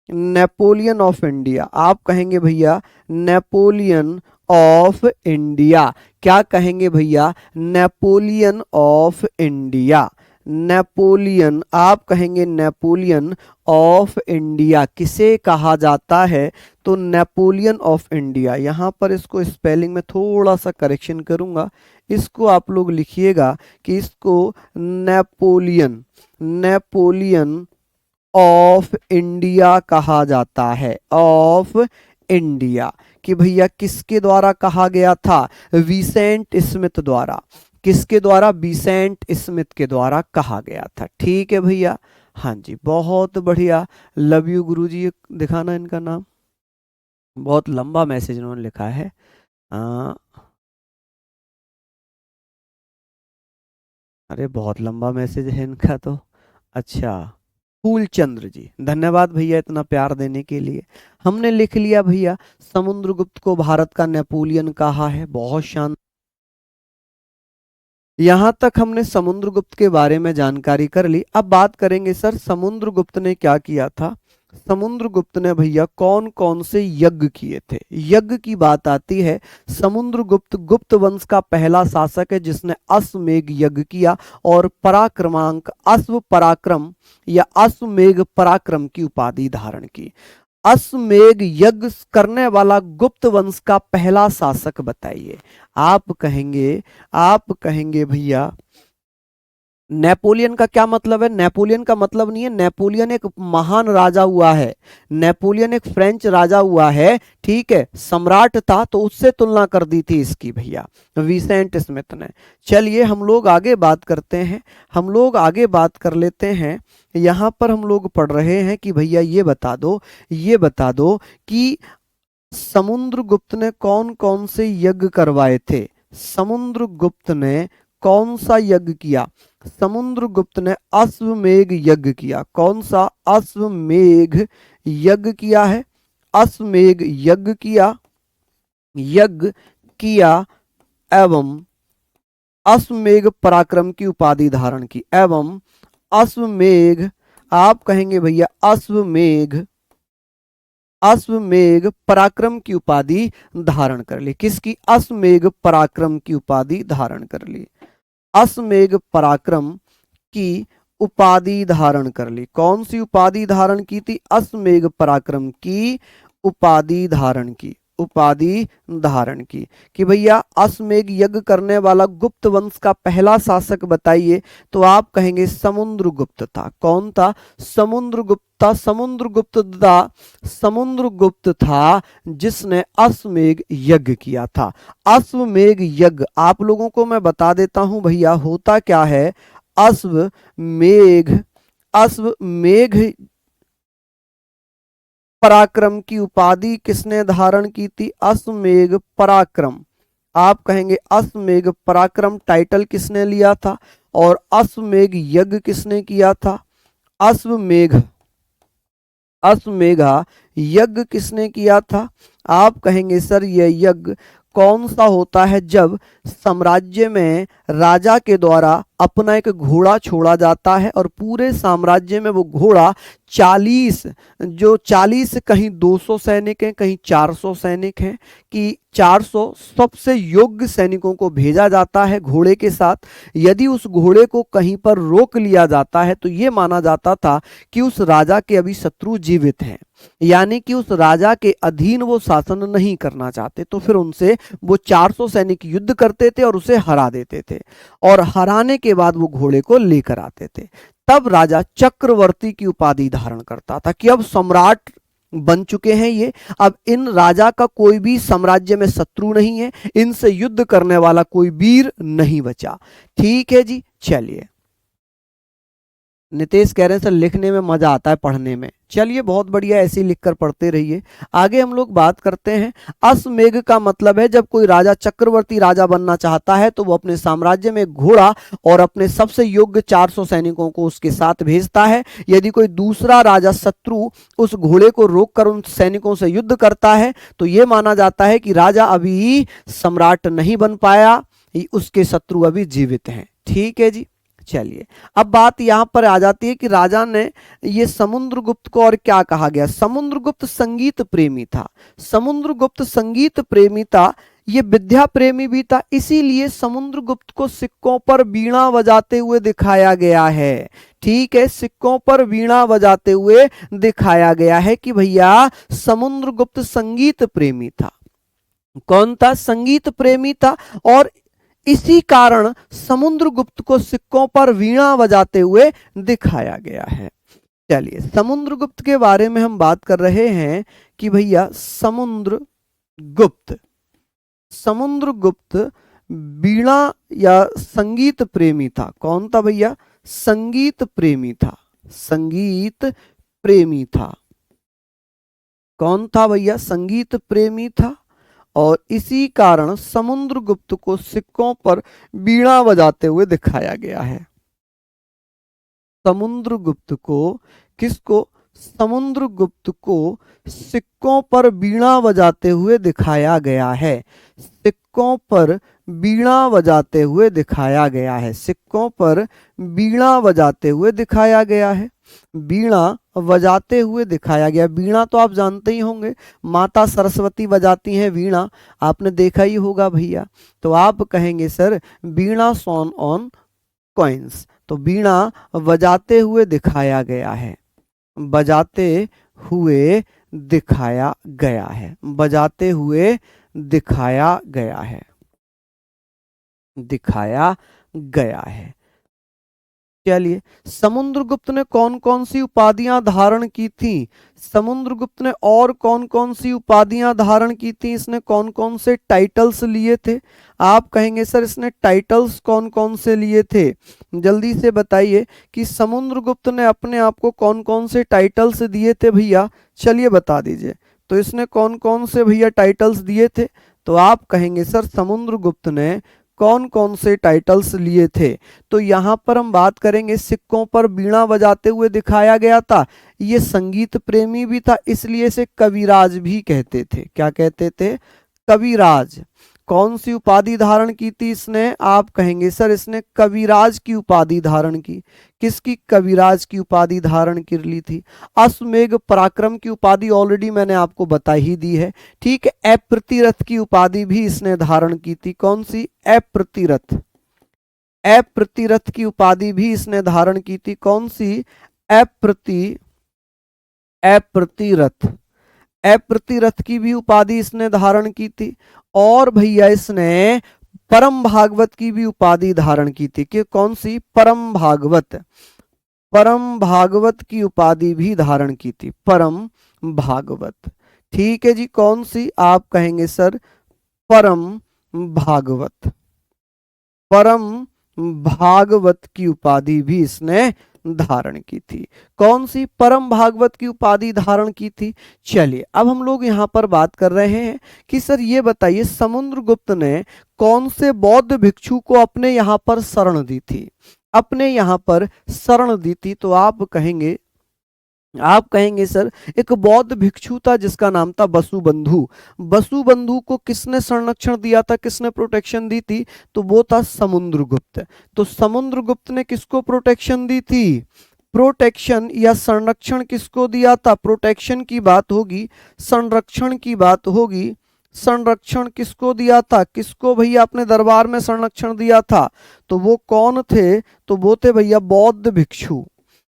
A: Napoleon of India. आप कहेंगे भैया नेपोलियन ऑफ इंडिया। क्या कहेंगे भैया? Napoleon of India, Napoleon. आप कहेंगे नेपोलियन ऑफ इंडिया। किसे कहा जाता है? तो नेपोलियन ऑफ इंडिया। यहां पर इसको स्पेलिंग में थोड़ा सा करेक्शन करूंगा, इसको आप लोग लिखिएगा कि इसको नेपोलियन, नेपोलियन ऑफ इंडिया कहा जाता है, ऑफ इंडिया। कि भैया किसके द्वारा कहा गया था? विसेंट स्मिथ द्वारा। किसके द्वारा? विसेंट स्मिथ के द्वारा कहा गया था। ठीक है भैया, हाँ जी, बहुत बढ़िया। लव यू गुरुजी। दिखाना इनका नाम, बहुत लंबा मैसेज इन्होंने लिखा है। अरे बहुत लंबा मैसेज है इनका तो। अच्छा, फूलचंद्र जी, धन्यवाद भैया इतना प्यार देने के लिए। हमने लिख लिया भैया समुद्रगुप्त को भारत का नेपोलियन कहा है। बहुत शानदार। यहां तक हमने समुद्रगुप्त के बारे में जानकारी कर ली। अब बात करेंगे सर समुद्रगुप्त ने क्या किया था। समुद्रगुप्त ने भैया कौन कौन से यज्ञ किए थे? यज्ञ की बात आती है, समुद्रगुप्त गुप्त वंश का पहला शासक है जिसने अश्वमेघ यज्ञ किया और पराक्रमांक अश्व पराक्रम या अश्वमेघ पराक्रम की उपाधि धारण की। अश्वमेघ यज्ञ करने वाला गुप्त वंश का पहला शासक बताइए। आप कहेंगे भैया नेपोलियन का क्या मतलब है? नेपोलियन का मतलब नहीं है, नेपोलियन एक महान राजा हुआ है, नेपोलियन एक फ्रेंच राजा हुआ है, ठीक है, सम्राट था, तो उससे तुलना कर दी थी इसकी भैया विसेंट स्मिथ ने। चलिए हम लोग आगे बात करते हैं, हम लोग आगे बात कर लेते हैं। यहां पर हम लोग पढ़ रहे हैं कि भैया ये बता दो कि समुद्रगुप्त ने कौन कौन से यज्ञ करवाए थे। समुद्रगुप्त ने कौन सा यज्ञ किया? समुद्रगुप्त ने अश्वमेघ यज्ञ किया। कौन सा? अश्वमेघ यज्ञ किया है, अश्वमेघ यज्ञ किया एवं अश्वमेघ पराक्रम की उपाधि धारण की। एवं अश्वमेघ, आप कहेंगे भैया अश्वमेघ पराक्रम की उपाधि धारण कर ली। किसकी? अश्वमेघ पराक्रम की उपाधि धारण कर ली, अश्वमेघ पराक्रम की उपाधि धारण कर ली। कौन सी उपाधि धारण की थी? अश्वमेघ पराक्रम की उपाधि धारण की, उपाधि धारण की। कि भैया अश्वमेघ यज्ञ करने वाला गुप्त वंश का पहला शासक बताइए, तो आप कहेंगे समुद्रगुप्त था। कौन था? समुद्रगुप्त। समुद्रगुप्त था जिसने अश्वमेघ यज्ञ किया था। अश्वमेघ यज्ञ आप लोगों को मैं बता देता हूं भैया होता क्या है। अश्वमेघ पराक्रम की उपाधि किसने धारण की थी? अश्वमेघ पराक्रम। आप कहेंगे अश्वमेघ पराक्रम टाइटल किसने लिया था और अश्वमेघ यज्ञ किसने किया था? अश्वमेघा यज्ञ किसने किया था? आप कहेंगे सर यह यज्ञ कौन सा होता है जब साम्राज्य में राजा के द्वारा अपना एक घोड़ा छोड़ा जाता है और पूरे साम्राज्य में वो घोड़ा 40, जो 40 कहीं 200 सैनिक हैं, कहीं 400 सैनिक हैं, कि 400 सबसे योग्य सैनिकों को भेजा जाता है घोड़े के साथ। यदि उस घोड़े को कहीं पर रोक लिया जाता है तो ये माना जाता था कि उस राजा के अभी शत्रु जीवित हैं, यानी कि उस राजा के अधीन वो शासन नहीं करना चाहते। तो फिर उनसे वो 400 सैनिक युद्ध करते थे और उसे हरा देते थे, और हराने के बाद वो घोड़े को लेकर आते थे। तब राजा चक्रवर्ती की उपाधि धारण करता था कि अब सम्राट बन चुके हैं ये, अब इन राजा का कोई भी साम्राज्य में शत्रु नहीं है, इनसे युद्ध करने वाला कोई वीर नहीं बचा। ठीक है जी, चलिए। नितेश कह रहे हैं सर लिखने में मजा आता है पढ़ने में। चलिए बहुत बढ़िया, ऐसे ही लिखकर पढ़ते रहिए। आगे हम लोग बात करते हैं। अश्वमेघ का मतलब है जब कोई राजा चक्रवर्ती राजा बनना चाहता है तो वो अपने साम्राज्य में घोड़ा और अपने सबसे योग्य 400 सैनिकों को उसके साथ भेजता है। यदि कोई दूसरा राजा शत्रु उस घोड़े को रोककर उन सैनिकों से युद्ध करता है तो ये माना जाता है कि राजा अभी सम्राट नहीं बन पाया, उसके शत्रु अभी जीवित हैं। ठीक है जी, चलिए। अब बात यहां पर आ जाती है कि राजा ने ये समुद्रगुप्त को और क्या कहा गया। समुद्रगुप्त संगीत प्रेमी था। समुद्रगुप्त संगीत प्रेमी था, ये विद्या प्रेमी भी था, इसीलिए समुद्रगुप्त को सिक्कों पर वीणा बजाते हुए दिखाया गया है। ठीक है, सिक्कों पर वीणा बजाते हुए दिखाया गया है कि भैया समुद्रगुप्त संगीत प्रेमी था। कौन था? संगीत प्रेमी था, और इसी कारण समुद्रगुप्त को सिक्कों पर वीणा बजाते हुए दिखाया गया है। चलिए, समुद्रगुप्त के बारे में हम बात कर रहे हैं कि भैया समुद्रगुप्त वीणा या संगीत प्रेमी था। कौन था भैया? संगीत प्रेमी था। संगीत प्रेमी था। कौन था भैया? संगीत प्रेमी था, और इसी कारण समुद्रगुप्त को सिक्कों पर वीणा बजाते हुए दिखाया गया है। समुद्रगुप्त को किसको? समुद्रगुप्त को सिक्कों पर वीणा बजाते हुए दिखाया गया है। सिक्कों पर वीणा बजाते हुए दिखाया गया है। सिक्कों पर वीणा बजाते हुए दिखाया गया है। वीणा बजाते हुए दिखाया गया। वीणा तो आप जानते ही होंगे, माता सरस्वती बजाती हैं वीणा, आपने देखा ही होगा भैया। तो आप कहेंगे sir veena shown on coins, तो वीणा बजाते हुए दिखाया गया है। बजाते हुए दिखाया गया है। बजाते हुए दिखाया गया है। दिखाया गया है। चलिए, समुद्रगुप्त ने कौन कौन सी उपाधियां धारण की थी? समुद्रगुप्त ने और कौन कौन सी उपाधियां धारण की थी? इसने कौन कौन से टाइटल्स लिए थे? आप कहेंगे सर इसने टाइटल्स कौन कौन से लिए थे? जल्दी से बताइए कि समुद्रगुप्त ने अपने आप को कौन कौन से टाइटल्स दिए थे भैया, चलिए बता दीजिए। तो इसने कौन कौन से भैया टाइटल्स दिए थे? तो आप कहेंगे सर समुद्रगुप्त ने कौन कौन से टाइटल्स लिए थे? तो यहां पर हम बात करेंगे, सिक्कों पर वीणा बजाते हुए दिखाया गया था, ये संगीत प्रेमी भी था, इसलिए इसे कविराज भी कहते थे। क्या कहते थे? कविराज। कौन सी उपाधि धारण की थी इसने? आप कहेंगे सर इसने कविराज की उपाधि धारण की। किसकी? कविराज की उपाधि धारण कर ली थी। अश्वमेघ पराक्रम की उपाधि ऑलरेडी मैंने आपको बता ही दी है। ठीक है, अप्रतिरथ की उपाधि भी इसने धारण की थी। कौन सी? अप्रतिरथ। अप्रतिरथ की उपाधि भी इसने धारण की थी। कौन सी? अप्रतिरथ। अप्रतिरथ की भी उपाधि इसने धारण की थी। और भैया इसने परम भागवत की भी उपाधि धारण की थी। कि कौन सी? परम भागवत। परम भागवत की उपाधि भी धारण की थी। परम भागवत। ठीक है जी, कौन सी? आप कहेंगे सर परम भागवत। परम भागवत की उपाधि भी इसने धारण की थी। कौन सी? परम भागवत की उपाधि धारण की थी। चलिए, अब हम लोग यहां पर बात कर रहे हैं कि सर ये बताइए समुद्रगुप्त ने कौन से बौद्ध भिक्षु को अपने यहां पर शरण दी थी? अपने यहां पर शरण दी थी। तो आप कहेंगे आप कहेंगे सर एक बौद्ध भिक्षु था जिसका नाम था वसुबंधु। वसुबंधु को किसने संरक्षण दिया था, किसने प्रोटेक्शन दी थी? तो वो था समुद्रगुप्त। तो समुद्रगुप्त ने किसको प्रोटेक्शन दी थी? प्रोटेक्शन या संरक्षण किसको दिया था? प्रोटेक्शन की बात होगी, संरक्षण की बात होगी। संरक्षण किसको दिया था? किसको भैया अपने दरबार में संरक्षण दिया था? तो वो कौन थे? तो वो थे भैया बौद्ध भिक्षु।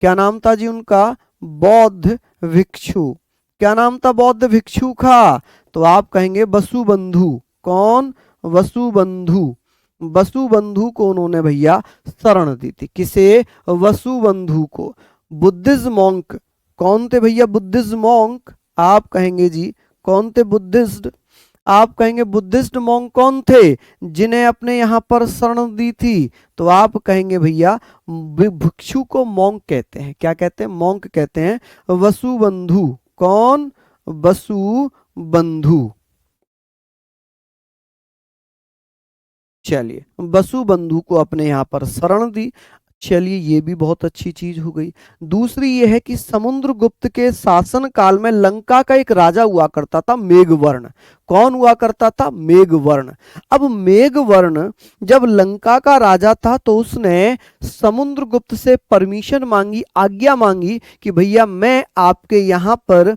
A: क्या नाम था जी उनका? बौद्ध भिक्षु। क्या नाम था बौद्ध भिक्षु का? तो आप कहेंगे वसुबंधु। कौन? वसुबंधु। वसुबंधु को उन्होंने भैया शरण दी थी। किसे? वसुबंधु को। बुद्धिस्ट मॉन्क कौन थे भैया? Buddhist monk. आप कहेंगे जी कौन थे? बुद्धिस्ट। आप कहेंगे बुद्धिस्ट मॉन्क कौन थे जिन्हें अपने यहां पर शरण दी थी? तो आप कहेंगे भैया भिक्षु को मॉन्क कहते हैं। क्या कहते हैं? मॉन्क कहते हैं। वसुबंधु। कौन? वसुबंधु। चलिए वसुबंधु को अपने यहाँ पर शरण दी। चलिए ये भी बहुत अच्छी चीज हो गई। दूसरी ये है कि समुद्रगुप्त के शासन काल में लंका का एक राजा हुआ करता था मेघवर्ण। कौन हुआ करता था? मेघवर्ण। अब मेघवर्ण जब लंका का राजा था तो उसने समुद्रगुप्त से परमिशन मांगी, आज्ञा मांगी कि भैया मैं आपके यहाँ पर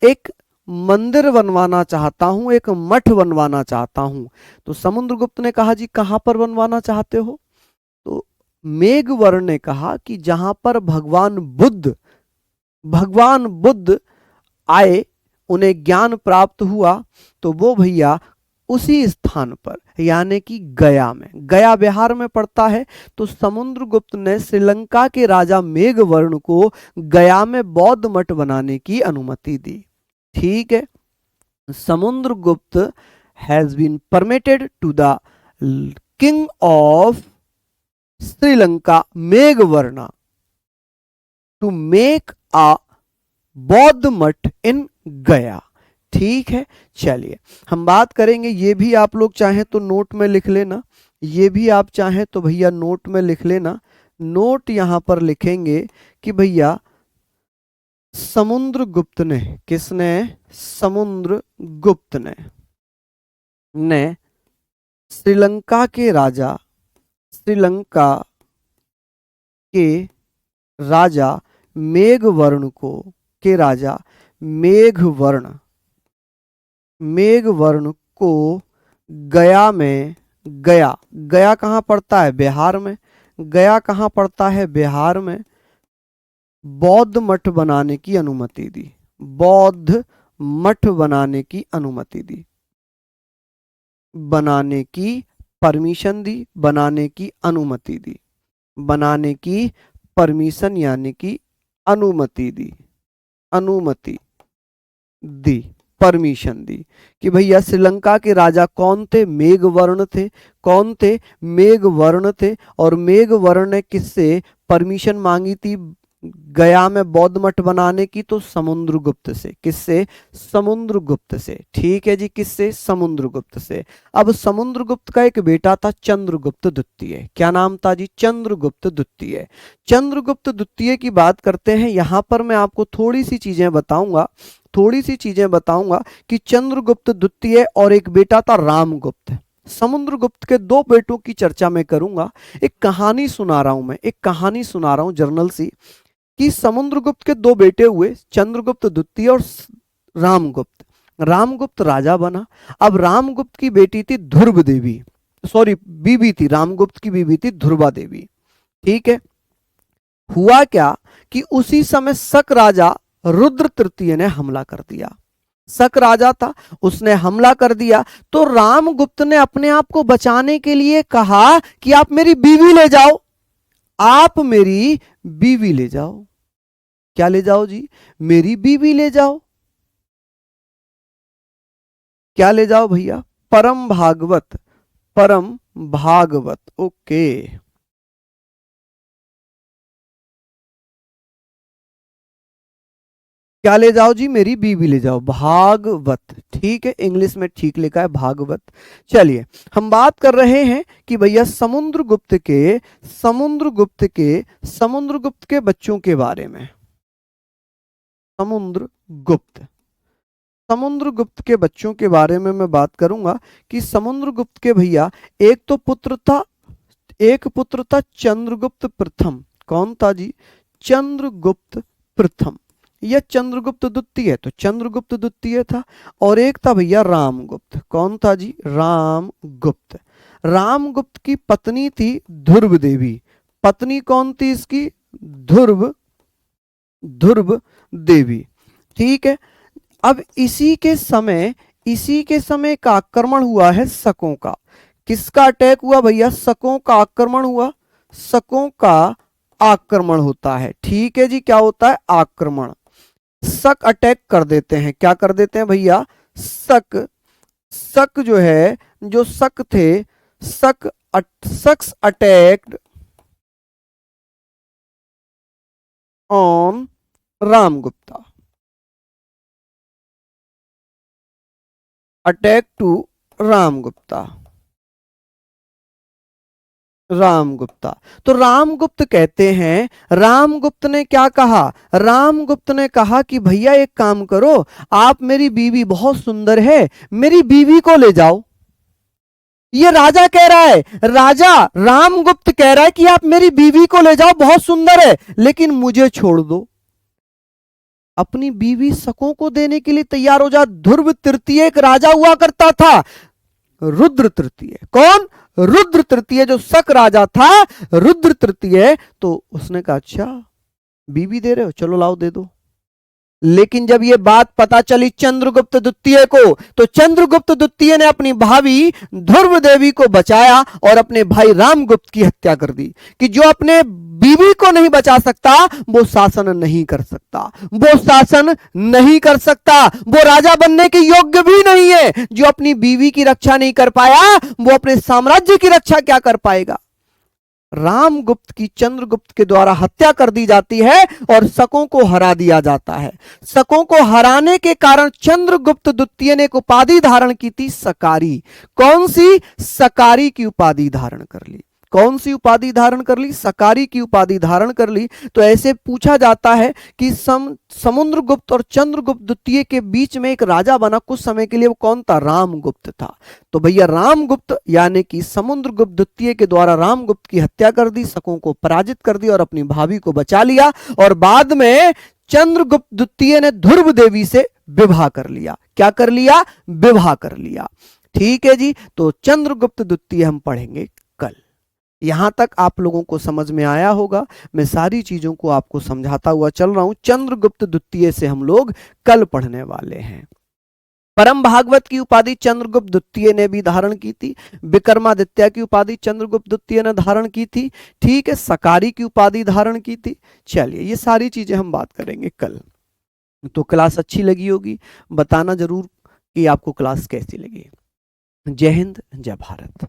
A: एक मंदिर बनवाना चाहता हूं, एक मठ बनवाना चाहता हूं। तो समुद्रगुप्त ने कहा जी कहां पर बनवाना चाहते हो? तो मेघवर्ण ने कहा कि जहां पर भगवान बुद्ध आए, उन्हें ज्ञान प्राप्त हुआ, तो वो भैया उसी स्थान पर यानी कि गया में, गया बिहार में पड़ता है। तो समुद्रगुप्त ने श्रीलंका के राजा मेघवर्ण को गया में बौद्ध मठ बनाने की अनुमति दी। ठीक है। Samudragupta has been permitted to the king of Sri Lanka Meghavarna to make a बौद्ध मठ इन गया। ठीक है। चलिए हम बात करेंगे, ये भी आप लोग चाहें तो नोट में लिख लेना, ये भी आप चाहें तो भैया नोट में लिख लेना। नोट यहां पर लिखेंगे कि भैया समुद्रगुप्त ने, किसने? समुद्रगुप्त ने श्रीलंका के राजा, श्रीलंका के राजा मेघवर्ण को, के राजा मेघवर्ण, मेघवर्ण को गया में, गया, गया कहाँ पड़ता है? बिहार में। गया कहाँ पड़ता है? बिहार में। बौद्ध मठ बनाने की अनुमति दी। बौद्ध मठ बनाने की अनुमति दी, बनाने की परमिशन दी, बनाने की अनुमति दी, बनाने की परमिशन यानी कि अनुमति दी, अनुमति दी, परमिशन दी कि भैया श्रीलंका के राजा कौन थे? मेघवर्ण थे। कौन थे? मेघवर्ण थे। और मेघवर्ण ने किससे परमिशन मांगी थी गया में बौद्ध मठ बनाने की? तो समुद्रगुप्त से। किससे? समुद्रगुप्त से। ठीक है जी, किससे? समुद्रगुप्त से। अब समुद्रगुप्त का एक बेटा था चंद्रगुप्त द्वितीय। क्या नाम था जी? चंद्रगुप्त द्वितीय। चंद्रगुप्त द्वितीय की बात करते हैं। यहां पर मैं आपको थोड़ी सी चीजें बताऊंगा, थोड़ी सी चीजें बताऊंगा कि चंद्रगुप्त द्वितीय और एक बेटा था रामगुप्त। समुद्रगुप्त के दो बेटों की चर्चा मैं करूंगा। एक कहानी सुना रहा हूं मैं, एक कहानी सुना रहा हूं जर्नल सी, कि समुद्रगुप्त के दो बेटे हुए, चंद्रगुप्त द्वितीय और रामगुप्त। रामगुप्त राजा बना। अब रामगुप्त की बेटी थी ध्रुव देवी, सॉरी बीबी थी, रामगुप्त की बीबी थी ध्रुवा देवी। ठीक है। हुआ क्या कि उसी समय शक राजा रुद्र तृतीय ने हमला कर दिया। शक राजा था, उसने हमला कर दिया। तो रामगुप्त ने अपने आप को बचाने के लिए कहा कि आप मेरी बीवी ले जाओ, आप मेरी बीवी ले जाओ। क्या ले जाओ जी? मेरी बीवी ले जाओ। क्या ले जाओ भैया? परम भागवत, परम भागवत। ओके। क्या ले जाओ जी? मेरी बीवी ले जाओ, भागवत। ठीक है, इंग्लिश में ठीक लिखा है भागवत। चलिए हम बात कर रहे हैं कि भैया समुद्रगुप्त के, समुद्रगुप्त के बच्चों के बारे में। समुद्रगुप्त। समुद्रगुप्त के बच्चों के बारे में मैं बात करूंगा कि समुद्रगुप्त के भैया एक पुत्र था चंद्रगुप्त प्रथम। कौन था जी? चंद्रगुप्त प्रथम। यह चंद्रगुप्त द्वितीय, तो चंद्रगुप्त द्वितीय था। और एक था भैया रामगुप्त। कौन था जी? रामगुप्त। रामगुप्त की पत्नी थी ध्रुव देवी। पत्नी कौन थी इसकी? ध्रुव ध्रुव देवी। ठीक है। अब इसी के समय का आक्रमण हुआ है शकों का। किसका अटैक हुआ भैया? शकों का आक्रमण हुआ। शकों का आक्रमण होता है। ठीक है जी, क्या होता है? आक्रमण। शक अटैक कर देते हैं। क्या कर देते हैं भैया? शक जो है, जो शक थे, Shakas attacked on Ramgupta. Attack to Ramgupta. Ramgupta. तो रामगुप्त कहते हैं, रामगुप्त ने क्या कहा? रामगुप्त ने कहा कि भैया एक काम करो, आप, मेरी बीवी बहुत सुंदर है, मेरी बीवी को ले जाओ। ये राजा कह रहा है, राजा रामगुप्त कह रहा है कि आप मेरी बीवी को ले जाओ, बहुत सुंदर है, लेकिन मुझे छोड़ दो। अपनी बीवी शकों को देने के लिए तैयार हो जा। ध्रुव तृतीय एक राजा हुआ करता था, रुद्र तृतीय। कौन? रुद्र तृतीय, जो शक राजा था, रुद्र तृतीय। तो उसने कहा अच्छा बीवी दे रहे हो, चलो लाओ दे दो। लेकिन जब ये बात पता चली चंद्रगुप्त द्वितीय को, तो चंद्रगुप्त द्वितीय ने अपनी भाभी ध्रुव देवी को बचाया और अपने भाई रामगुप्त की हत्या कर दी। कि जो अपने बीवी को नहीं बचा सकता वो शासन नहीं कर सकता, वो शासन नहीं कर सकता, वो राजा बनने के योग्य भी नहीं है। जो अपनी बीवी की रक्षा नहीं कर पाया वो अपने साम्राज्य की रक्षा क्या कर पाएगा? रामगुप्त की चंद्रगुप्त के द्वारा हत्या कर दी जाती है और शकों को हरा दिया जाता है। शकों को हराने के कारण चंद्रगुप्त द्वितीय ने एक उपाधि धारण की थी, सकारी। कौन सी? सकारी की उपाधि धारण कर ली। कौन सी उपाधि धारण कर ली? सकारी की उपाधि धारण कर ली। तो ऐसे पूछा जाता है कि समुद्रगुप्त और चंद्रगुप्त द्वितीय के बीच में एक राजा बना कुछ समय के लिए, वो कौन था? रामगुप्त था। तो भैया रामगुप्त यानी कि समुद्रगुप्त द्वितीय के द्वारा रामगुप्त की हत्या कर दी, शकों को पराजित कर दिया और अपनी भाभी को बचा लिया। और बाद में चंद्रगुप्त द्वितीय ने ध्रुव देवी से विवाह कर लिया। क्या कर लिया? विवाह कर लिया। ठीक है जी। तो चंद्रगुप्त द्वितीय हम पढ़ेंगे कल। यहां तक आप लोगों को समझ में आया होगा। मैं सारी चीजों को आपको समझाता हुआ चल रहा हूं। चंद्रगुप्त द्वितीय से हम लोग कल पढ़ने वाले हैं। परम भागवत की उपाधि चंद्रगुप्त द्वितीय ने भी धारण की थी। विक्रमादित्य की उपाधि चंद्रगुप्त द्वितीय ने धारण की थी। ठीक है। सकारी की उपाधि धारण की थी। चलिए ये सारी चीजें हम बात करेंगे कल। तो क्लास अच्छी लगी होगी, बताना जरूर कि आपको क्लास कैसी लगी। जय हिंद, जय भारत।